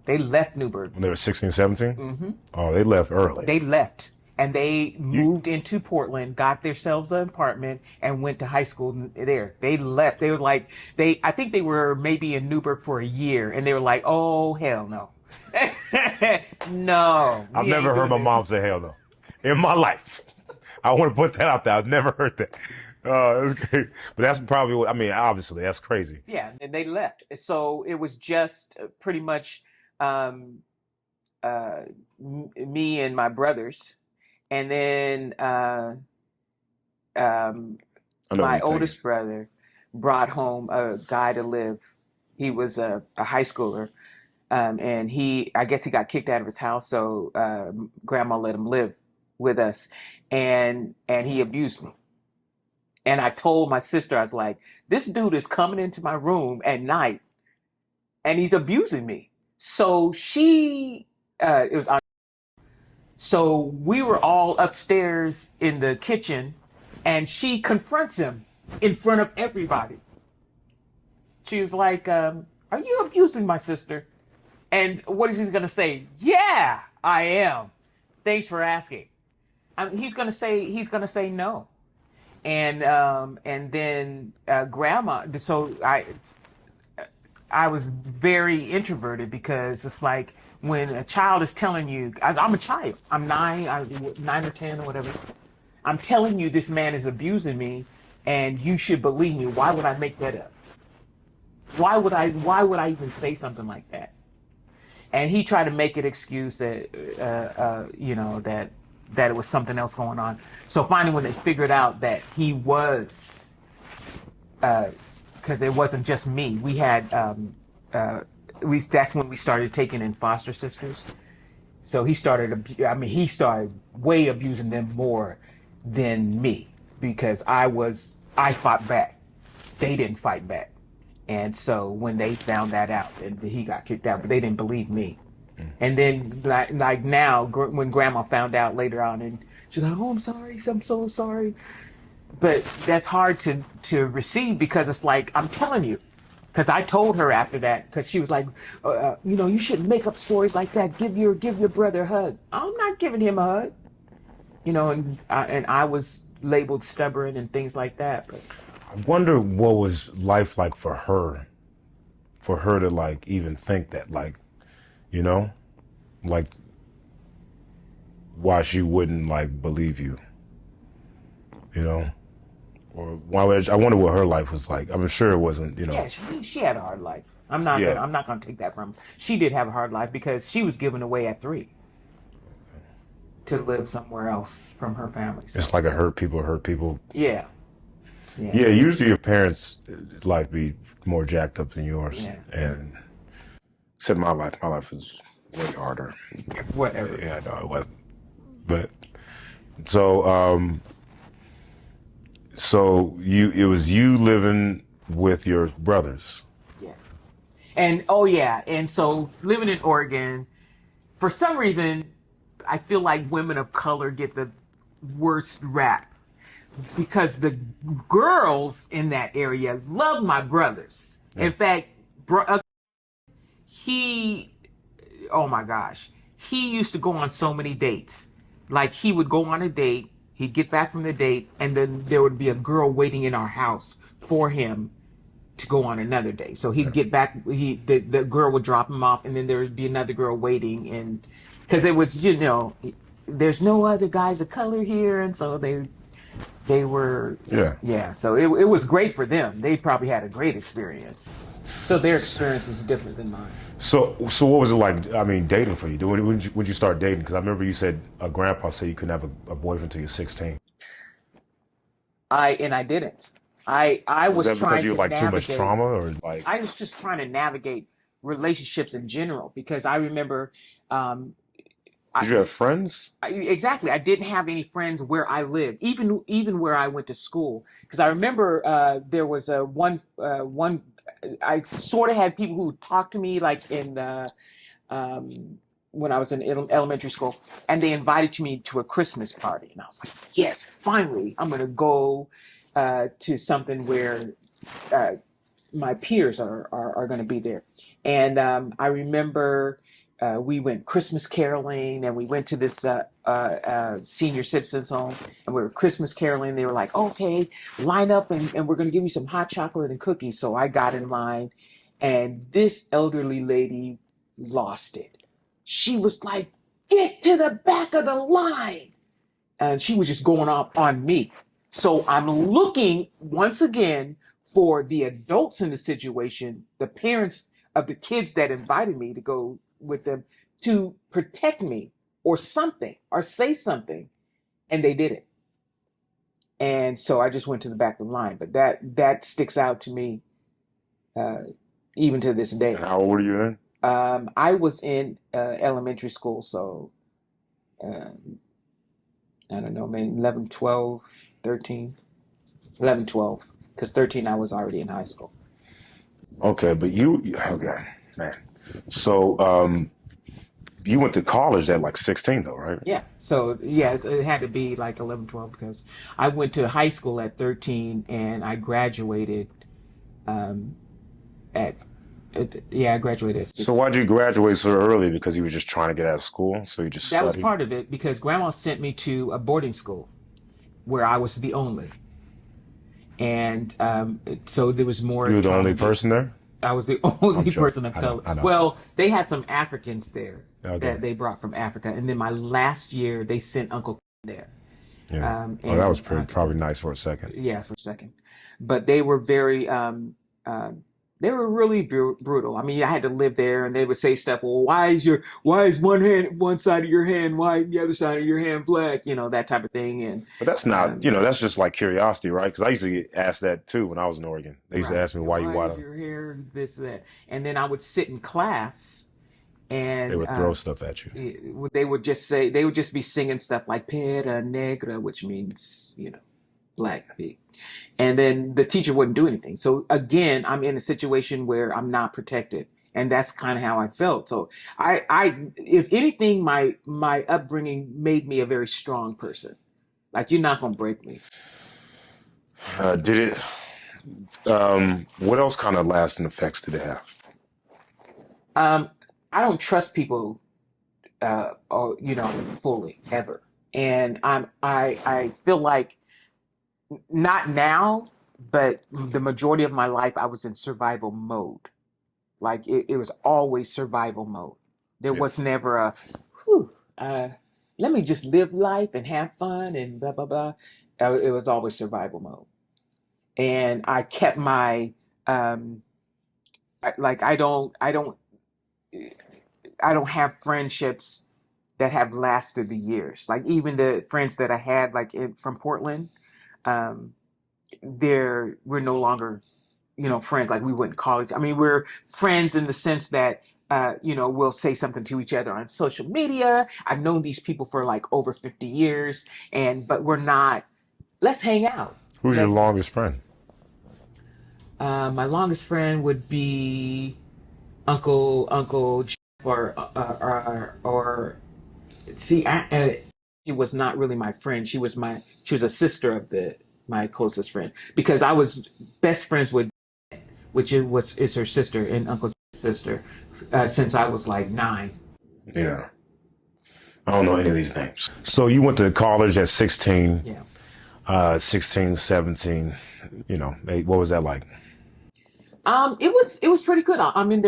They left Newburgh. When they were 16, 17? Mm-hmm. Oh, they left early. They left. And they moved into Portland, got themselves an apartment, and went to high school there. They left. They were like, I think they were maybe in Newburgh for a year, and they were like, oh, hell no. No. I've never heard my mom say hell no in my life. I want to put that out there. I've never heard that. That's great. But that's probably what, I mean, obviously, that's crazy. Yeah, and they left. So it was just pretty much me and my brothers. And then my oldest brother brought home a guy to live. He was a high schooler. And I guess he got kicked out of his house. So grandma let him live with us. And he abused me. And I told my sister, I was like, this dude is coming into my room at night and he's abusing me. So so we were all upstairs in the kitchen, and she confronts him in front of everybody. She was like, are you abusing my sister? And what is he going to say? Yeah, I am. Thanks for asking. He's going to say no. And then grandma, so I was very introverted, because it's like, when a child is telling you, I'm a child, I'm 9 or 10 or whatever, I'm telling you this man is abusing me, and you should believe me. Why would I make that up? Why would I even say something like that? And he tried to make it excuse that that it was something else going on. So finally, when they figured out that he was, because it wasn't just me, we had that's when we started taking in foster sisters. So he started way abusing them more than me, because I fought back. They didn't fight back. And so when they found that out, and he got kicked out, but they didn't believe me. And then like now, when grandma found out later on, and she's like, oh, I'm sorry, I'm so sorry. But that's hard to receive, because it's like, I'm telling you, Because I told her after that, because she was like, you shouldn't make up stories like that. Give your brother a hug. I'm not giving him a hug. And I was labeled stubborn and things like that. But I wonder what was life like for her to like even think that, like, like why she wouldn't like believe you, or why would I wonder what her life was like. I'm sure it wasn't, yeah, she had a hard life. I'm not gonna take that from her. She did have a hard life because she was given away at 3 to live somewhere else from her family. So. It's like hurt people. Yeah. Yeah, usually your parents' life be more jacked up than yours. Yeah. And except my life was way harder. Whatever. Yeah, no, it wasn't. But so it was you living with your brothers. Yeah. And and so living in Oregon, for some reason, I feel like women of color get the worst rap because the girls in that area love my brothers. Yeah. In fact, oh my gosh, he used to go on so many dates. Like he would go on a date, he'd get back from the date, and then there would be a girl waiting in our house for him to go on another date. So he'd get back, the girl would drop him off, and then there would be another girl waiting, and because it was, there's no other guys of color here, and so they were, so it was great for them. They probably had a great experience. So their experience is different than mine. So what was it like, I mean, dating for you? When did you start dating? Because I remember you said a grandpa said you couldn't have a boyfriend until you're 16. I didn't. I was that trying because you to like navigate, too much trauma, or like? I was just trying to navigate relationships in general because I remember. Did you have friends? Exactly. I didn't have any friends where I lived, even where I went to school. Because I remember there was one. I sort of had people who talked to me like in when I was in elementary school, and they invited me to a Christmas party, and I was like, yes, finally, I'm gonna go to something where my peers are going to be there. And I remember we went Christmas caroling, and we went to this senior citizens home, and we were Christmas caroling. They were like, okay, line up, and we're going to give you some hot chocolate and cookies. So I got in line, and this elderly lady lost it. She was like, get to the back of the line. And she was just going off on me. So I'm looking once again for the adults in the situation, the parents of the kids that invited me to go with them, to protect me or something, or say something. And they didn't. And so I just went to the back of the line. But that sticks out to me even to this day. And how old were you then? I was in elementary school, so I don't know, man, 11, 12, 13. 11, 12. Because 13, I was already in high school. Okay, but okay, man. So you went to college at like 16 though, right? Yeah. So, yes, it had to be like 11, 12 because I went to high school at 13 and I graduated I graduated at 16. So why'd you graduate so early? Because you were just trying to get out of school? So you just That was studied? part of it because grandma sent me to a boarding school where I was the only. And so there was more. You were the only person there? I was the only person of color. I know. Well, they had some Africans there Okay. that they brought from Africa. And then my last year, they sent Uncle there. Yeah. That was probably nice for a second. Yeah, for a second. But they were very, they were really brutal. I mean, I had to live there, and they would say stuff. Well, why is one side of your hand white, the other side of your hand black? That type of thing. And But that's not, that's just like curiosity, right? Because I used to get asked that too when I was in Oregon. They used to ask me why you white. Is your hair this, that, and then I would sit in class, and they would throw stuff at you. They would just be singing stuff like "Pera Negra," which means black pig. And then the teacher wouldn't do anything. So again, I'm in a situation where I'm not protected. And that's kind of how I felt. So if anything, my upbringing made me a very strong person. Like, you're not going to break me. What else kind of lasting effects did it have? I don't trust people, or fully ever, and I feel like not now, but the majority of my life I was in survival mode. Like it was always survival mode. There Yeah. was never a, whew, let me just live life and have fun and blah blah blah. It was always survival mode, and I kept my um, like I don't have friendships that have lasted the years. Like even the friends that I had from Portland, um, we're no longer friends. Like we went to college. I mean, we're friends in the sense that we'll say something to each other on social media. I've known these people for like over 50 years, but we're not. Let's hang out. Who's your Let's. longest friend? My longest friend would be Uncle Jeff, or see, she was not really my friend. She was a sister of my closest friend because I was best friends with, is her sister and Uncle Jeff's sister, since I was like 9. Yeah. I don't know any of these names. So you went to college at 16, Yeah. 16, 17, what was that like? It was pretty good. I'm in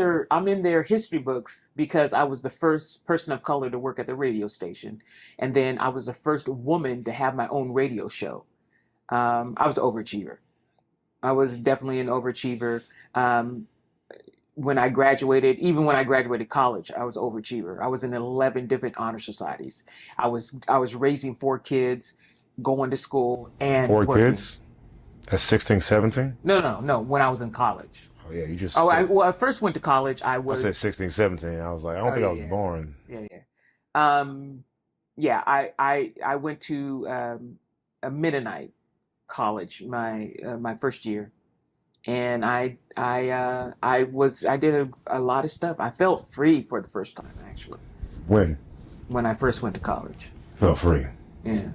their history books because I was the first person of color to work at the radio station, and then I was the first woman to have my own radio show. I was an overachiever. I was definitely an overachiever. Um, even when I graduated college, I was an overachiever. I was in 11 different honor societies. I was raising 4 kids, going to school and Four working. kids at 16, 17? No, no, no. When I was in college. Oh, yeah, you just, Oh, I first went to college. I I said was. 16, 17. I was like, I don't Oh think I yeah, was yeah, born. yeah, yeah. Yeah. I went to a Mennonite college my first year, and I did a lot of stuff. I felt free for the first time actually When? when I first went to college. Felt free. Yeah.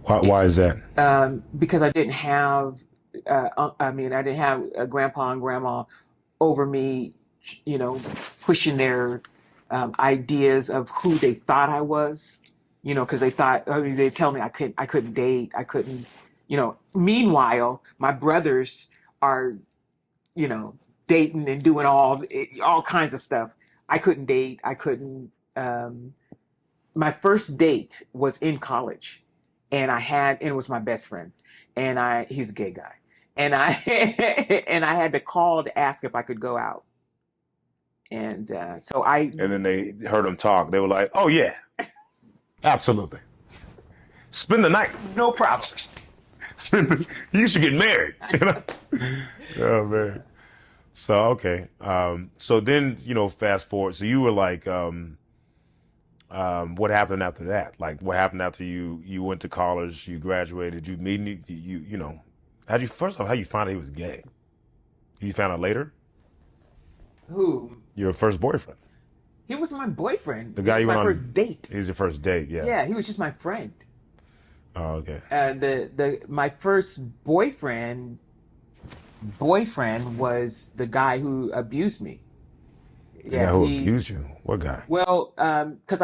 Why is that? Because I didn't have, I didn't have a grandpa and grandma over me, you know, pushing their ideas of who they thought I was, because they tell me I couldn't date, I couldn't, Meanwhile, my brothers are, you know, dating and doing all kinds of stuff. I couldn't date. I couldn't. My first date was in college, and it was my best friend, and he's a gay guy, and I and I had to call to ask if I could go out, and so I And then they heard him talk. They were like, oh, yeah, absolutely. Spend the night. no problem. You should get married. Oh, man. So, okay. So then, fast forward. So you were like, what happened after that? Like, what happened after you went to college, you graduated, you meet, first off, how you find out he was gay? You found out later? Who? Your first boyfriend. He was my boyfriend. The guy He you was went my on. first date. He was your first date, yeah. Yeah, he was just my friend. Oh, okay. My first boyfriend was the guy who abused me. The guy who abused you? What guy? Well, because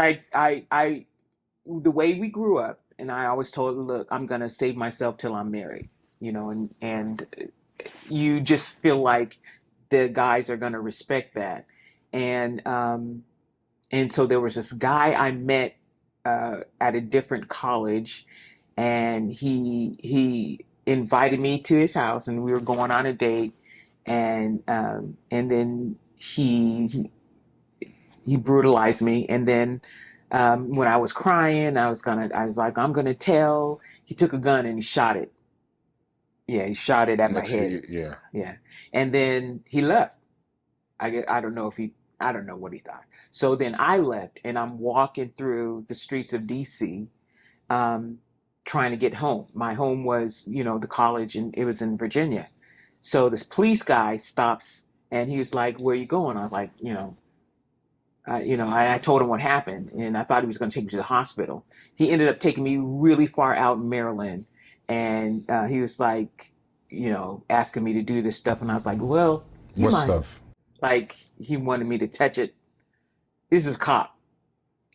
the way we grew up, and I always told him, look, I'm gonna save myself till I'm married, and you just feel like the guys are gonna respect that, and so there was this guy I met at a different college, and he invited me to his house, and we were going on a date, and then he brutalized me, and then when I was crying, I was like, I'm gonna tell. He took a gun and he shot it. Yeah, he shot it at my head. Yeah. Yeah, and then he left. I don't know I don't know what he thought. So then I left, and I'm walking through the streets of DC, um, trying to get home. My home was, the college, and it was in Virginia. So this police guy stops, and he was like, "Where are you going?" I was like, I told him what happened, and I thought he was going to take me to the hospital. He ended up taking me really far out in Maryland, and he was like, asking me to do this stuff, and I was like, well, you What mind? stuff? Like he wanted me to touch it. This is cop,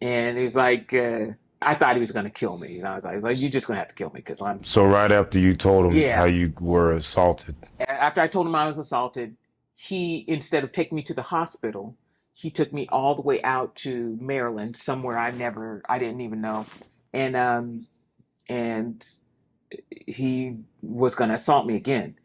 and he was like, I thought he was gonna kill me, and I was like, you're just gonna have to kill me because I'm So right after you told him how yeah. you were assaulted, After I told him I was assaulted, he, instead of taking me to the hospital, he took me all the way out to Maryland, somewhere I didn't even know, and and he was gonna assault me again.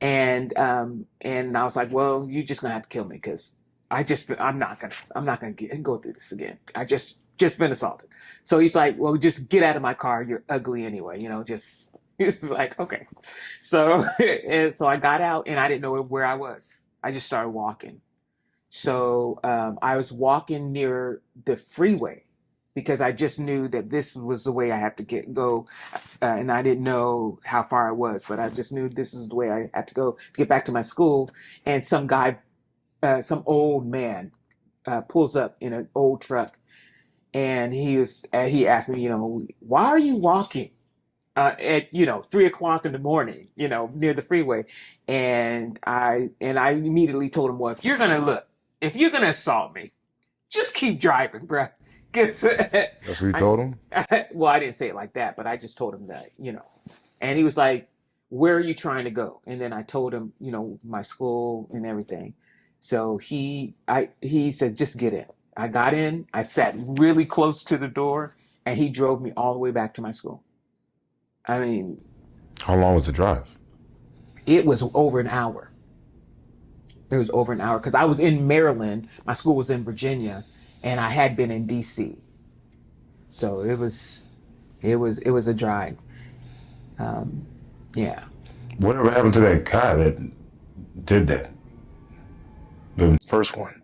And I was like, well, you're just gonna have to kill me because I'm not gonna go through this again. I just been assaulted. So he's like, well, just get out of my car. You're ugly anyway. Just it's like, okay. So and so I got out and I didn't know where I was. I just started walking. So I was walking near the freeway because I just knew that this was the way I have to go, and I didn't know how far I was, but I just knew this is the way I had to go to get back to my school. And some old man, pulls up in an old truck, and he asked me, why are you walking at 3 o'clock in the morning, near the freeway? And I immediately told him, well, if you're gonna assault me, just keep driving, bruh. 'Cause that's what you told him? well, I didn't say it like that, but I just told him that, and he was like, where are you trying to go? And then I told him, my school and everything. So he said, just get in. I got in, I sat really close to the door, and he drove me all the way back to my school. I mean, How long was the drive? it was over an hour. It was over an hour because I was in Maryland. My school was in Virginia, and I had been in DC. So it was a drive. Yeah. Whatever happened to that guy that did that? The first one.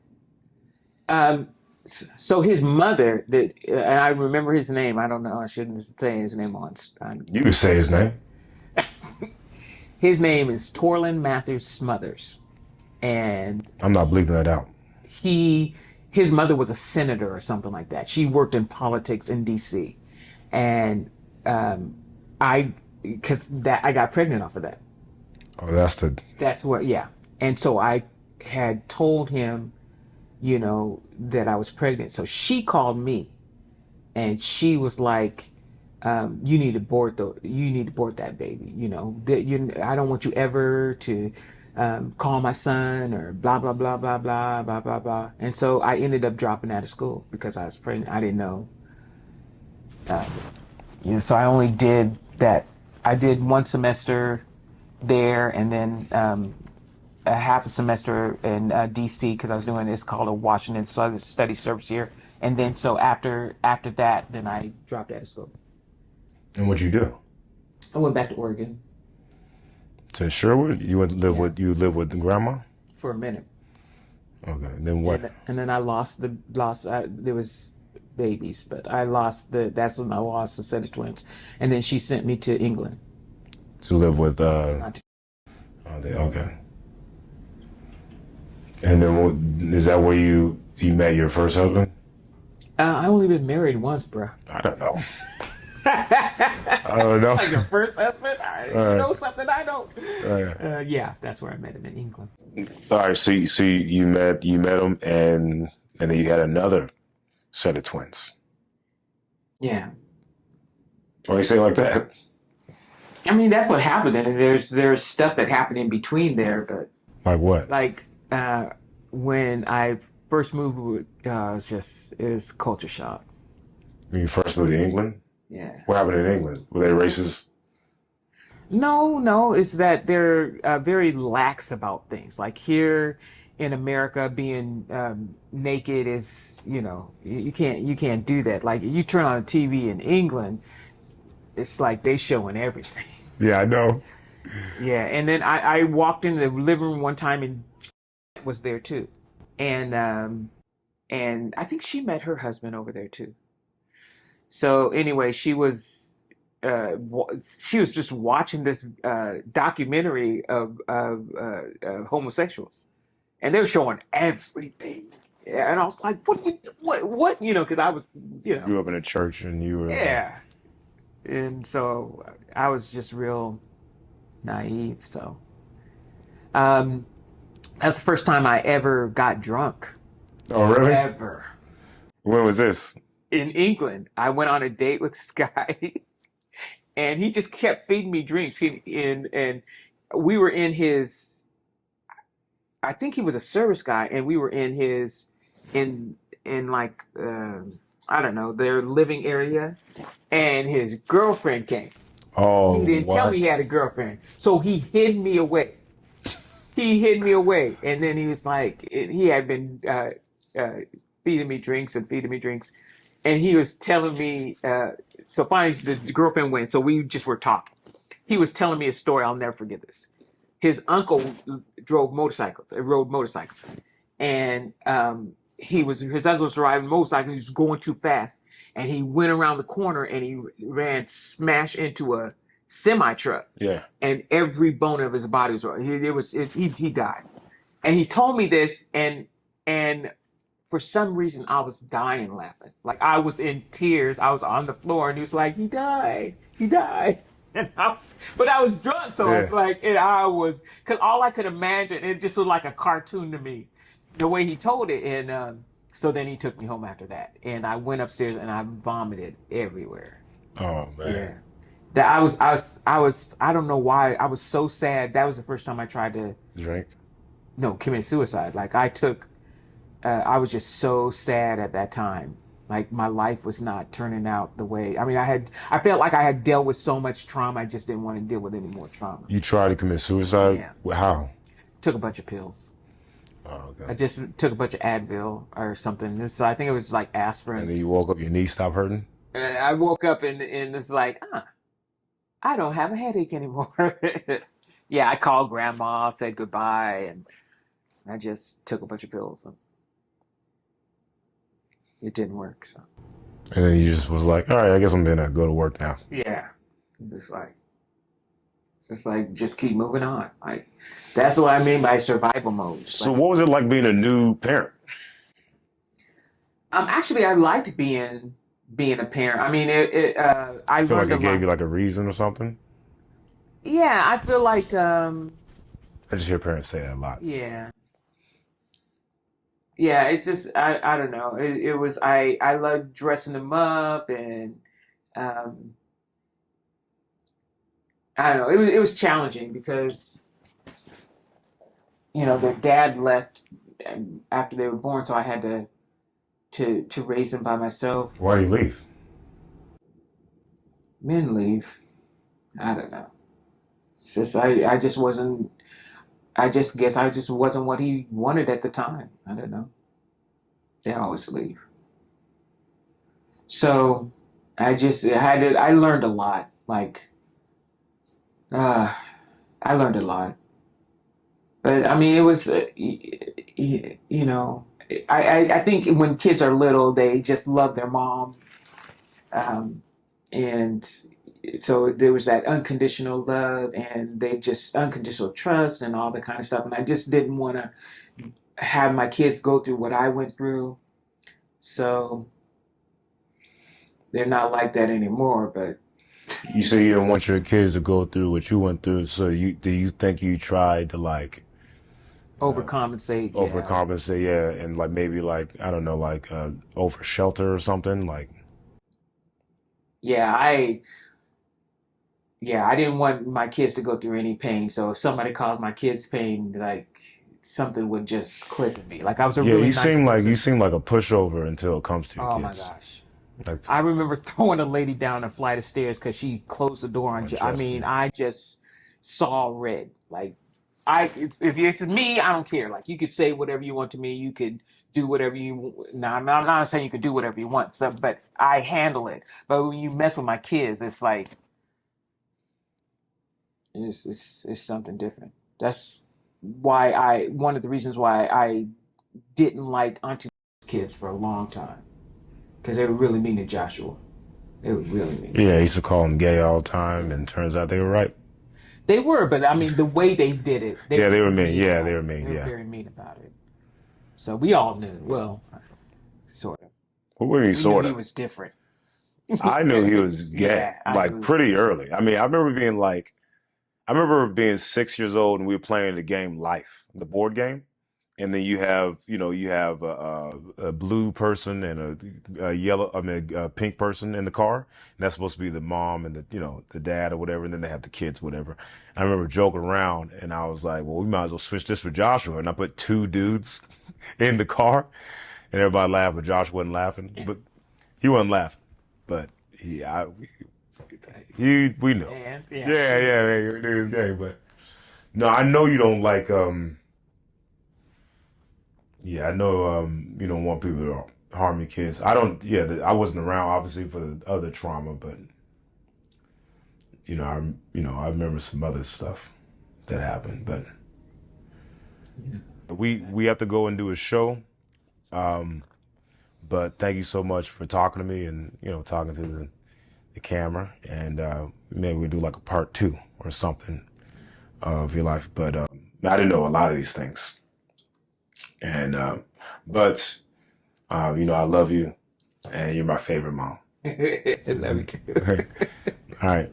So his mother, and I remember his name. I don't know. I shouldn't say his name You could say his name. His name is Torlin Matthews Smothers, and I'm not bleeping that out. his mother was a senator or something like that. She worked in politics in D.C. and I got pregnant off of that. Oh, That's what, yeah. And so I had told him, that I was pregnant. So she called me, and she was like, "You need to abort that baby. I don't want you ever to call my son or blah blah blah blah blah blah blah blah." And so I ended up dropping out of school because I was pregnant. I didn't know. So I only did that. I did one semester there, and then a half a semester in DC because I was doing this called a Washington Study Service year, and then so after that, then I dropped out of school. And what'd you do? I went back to Oregon To Sherwood? You would live with the grandma? for a minute, Okay. Then what? and then I there was babies, but that's when I lost the set of twins, and then she sent me to England. To live with okay. And then is that where you met your first husband? I only been married once, bro. I don't know. I don't know. Like your first husband? You know something I don't. Right. Yeah, that's where I met him, in England. All right. So you met him, and then you had another set of twins. Yeah. Why you say it like that? I mean, that's what happened, and there's stuff that happened in between there, but Like what? like when I first moved, it was culture shock. When you first moved to England? Yeah. What happened in England? Were they racist? No, it's that they're very lax about things. Like here in America, being naked is, you can't do that. Like you turn on a TV in England, it's like they showing everything. Yeah, I know. Yeah, and then I walked in the living room one time and was there too, and I think she met her husband over there too. So anyway, she was just watching this documentary of homosexuals, and they were showing everything. Yeah, and I was like, what? Because I was, Grew up in a church, and you were. yeah. And so I was just real naive. So um, that's the first time I ever got drunk. Oh, really? Ever. When was this? In England, I went on a date with this guy, and he just kept feeding me drinks. And we were in his. I think he was a service guy, and we were in his in in like I don't know, their living area, and his girlfriend came. Oh, He didn't tell me he what? had a girlfriend, so he hid me away. He hid me away, and then he was like, he had been uh, feeding me drinks and feeding me drinks, and he was telling me. So finally, the girlfriend went. So we just were talking. He was telling me a story. I'll never forget this. His uncle drove motorcycles, rode motorcycles, and his uncle was riding a motorcycle. He was going too fast, and he went around the corner and he ran smash into a semi truck, Yeah. and every bone of his body was he died. And he told me this, and for some reason I was dying laughing. Like I was in tears. I was on the floor, and he was like, "He died. He died." And but I was drunk, so Yeah. it's like, and I was, because all I could imagine, it just looked like a cartoon to me, the way he told it. And so then he took me home after that, and I went upstairs and I vomited everywhere. Oh, Yeah, man. that I don't know why I was so sad. That was the first time I tried to Drink. no commit suicide. Like I was just so sad at that time. Like my life was not turning out the way. I mean, I felt like I had dealt with so much trauma. I just didn't want to deal with any more trauma. You tried to commit suicide? Yeah. How? Took a bunch of pills. Oh, I okay. just took a bunch of Advil or something. I think it was like And aspirin. then you woke up, your knee stopped hurting? And I woke up and it's like, I don't have a headache anymore. Yeah, I called grandma, said goodbye, and I just took a bunch of pills, and it didn't work. So And then you just was like, all right, I guess I'm gonna go to work now. yeah, it's like just keep moving on. Like that's what I mean by survival mode. So Like what was it like being a new parent? actually I liked being a parent. I mean I I feel like learned a it gave lot. you like a reason or something. Yeah, I feel like I just hear parents say that a lot. yeah. Yeah, it's just I don't know. It was I loved dressing them up, and um I don't know. It was challenging because their dad left after they were born, so I had to raise them by myself. Why do you leave? Men leave. I don't know. It's just I just wasn't. I just guess I just wasn't what he wanted at the time. I don't know. They always leave. So I learned a lot. Like uh, I learned a lot. But I mean, it was you know. I think when kids are little, they just love their mom, um, and so there was that unconditional love, and they just unconditional trust and all that kind of stuff. And I just didn't want to have my kids go through what I went through. So they're not like that anymore. But You say you don't want your kids to go through what you went through, so do you think you tried to like overcompensate, yeah. overcompensate, yeah, and like maybe like I don't know, like over shelter or something, like Yeah, I didn't want my kids to go through any pain. So if somebody caused my kids pain, like something would just click in me. Like I was a yeah, really nice you person. seem like a pushover until it comes to your Oh my kids. gosh. Like I remember throwing a lady down a flight of stairs because she closed the door on. I mean, Justin. I just saw red. Like if it's me, I don't care. Like you could say whatever you want to me. You could do whatever you. Now I'm not saying you could do whatever you want. So, but I handle it. But when you mess with my kids, it's like it's something different. That's why one of the reasons why I didn't like Auntie's kids for a long time because they were really mean to Joshua. They were really mean. Yeah, I used to call them gay all the time, and turns out they were right. They were, but I mean the way they did it. Yeah, they were mean. mean Yeah, about they were it. mean. They were Yeah. very mean about it. So we all knew. Well, sort of. What were you We knew sort he of? was different. I knew he was gay, Yeah, I like knew. pretty early. I mean, I remember being like, I remember being 6 years old and we were playing the game Life, the board game. And then you have, you have a blue person and a yellow, I mean, a pink person in the car. And that's supposed to be the mom and the dad or whatever. And then they have the kids, whatever. I remember joking around and I was like, well, we might as well switch this for Joshua. And I put two dudes in the car and everybody laughed, but Josh wasn't laughing. But he wasn't laughing. But we know. Yeah, he was gay. But no, I know you don't like, yeah, I know you don't want people to harm your kids. I don't, yeah, I wasn't around obviously for the other trauma, but I remember some other stuff that happened, but we have to go and do a show. But thank you so much for talking to me and talking to the camera, and maybe we do like a part 2 or something of your life. But I didn't know a lot of these things. And but I love you, and you're my favorite mom. I love you too. All right.